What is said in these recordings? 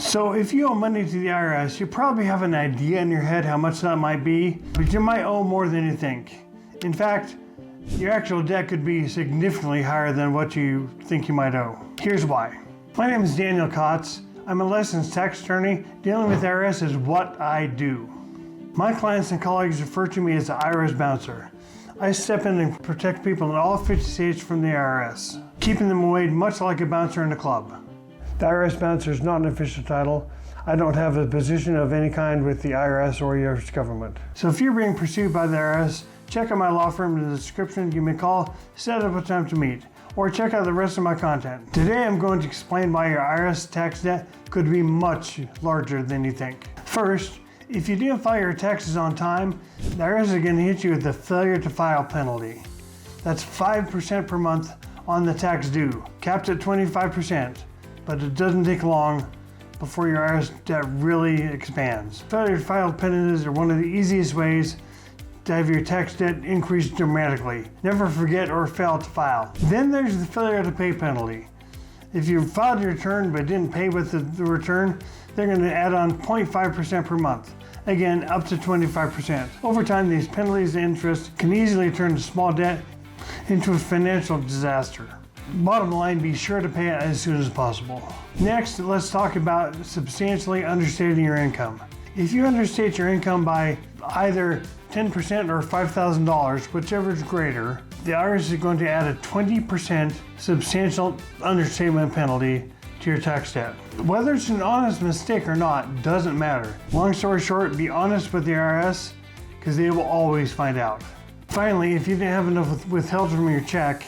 So if you owe money to the IRS, you probably have an idea in your head how much that might be, but you might owe more than you think. In fact, your actual debt could be significantly higher than what you think you might owe. Here's why. My name is Daniel Kotz. I'm a licensed tax attorney. Dealing with the IRS is what I do. My clients and colleagues refer to me as the IRS bouncer. I step in and protect people in all 50 states from the IRS, keeping them away much like a bouncer in a club. The IRS bouncer is not an official title. I don't have a position of any kind with the IRS or U.S. government. So if you're being pursued by the IRS, check out my law firm in the description, give me a call, set up a time to meet, or check out the rest of my content. Today I'm going to explain why your IRS tax debt could be much larger than you think. First, if you didn't file your taxes on time, the IRS is going to hit you with the failure to file penalty. That's 5% per month on the tax due, capped at 25%, but it doesn't take long before your IRS debt really expands. Failure to file penalties are one of the easiest ways to have your tax debt increase dramatically. Never forget or fail to file. Then there's the failure to pay penalty. If you filed your return but didn't pay with the return, they're going to add on 0.5% per month. Again, up to 25%. Over time, these penalties and interest can easily turn a small debt into a financial disaster. Bottom line, be sure to pay it as soon as possible. Next, let's talk about substantially understating your income. If you understate your income by either 10% or $5,000, whichever is greater, the IRS is going to add a 20% substantial understatement penalty to your tax debt. Whether it's an honest mistake or not doesn't matter. Long story short, be honest with the IRS because they will always find out. Finally, if you didn't have enough withheld from your check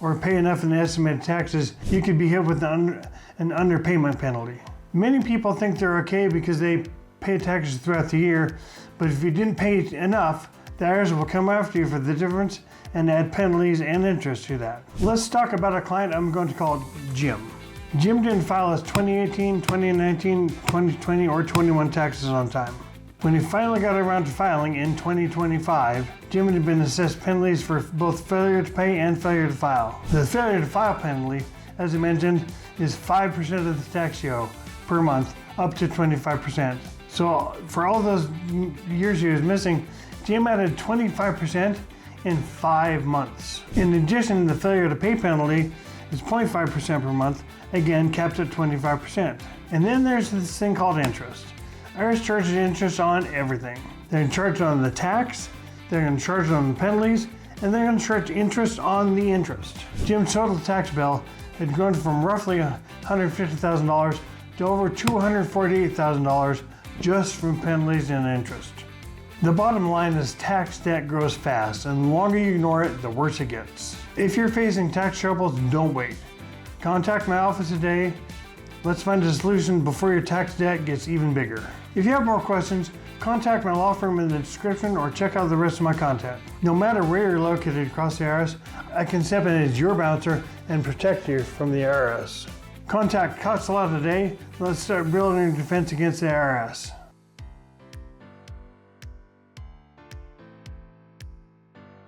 or pay enough in the estimated taxes, you could be hit with an underpayment penalty. Many people think they're okay because they pay taxes throughout the year, but if you didn't pay enough, the IRS will come after you for the difference and add penalties and interest to that. Let's talk about a client I'm going to call Jim. Jim didn't file his 2018, 2019, 2020, or 21 taxes on time. When he finally got around to filing in 2025, Jim had been assessed penalties for both failure to pay and failure to file. The failure to file penalty, as I mentioned, is 5% of the tax you owe per month, up to 25%. So for all those years he was missing, Jim added 25% in 5 months. In addition, the failure to pay penalty is 0.5% per month, again capped at 25%. And then there's this thing called interest. IRS charges interest on everything. They're going to charge it on the tax, they're going to charge it on the penalties, and they're going to charge interest on the interest. Jim's total tax bill had grown from roughly $150,000 to over $248,000 just from penalties and interest. The bottom line is tax debt grows fast, and the longer you ignore it, the worse it gets. If you're facing tax troubles, don't wait. Contact my office today. Let's find a solution before your tax debt gets even bigger. If you have more questions, contact my law firm in the description or check out the rest of my content. No matter where you're located across the IRS, I can step in as your bouncer and protect you from the IRS. Contact Kotz Law today. Let's start building a defense against the IRS.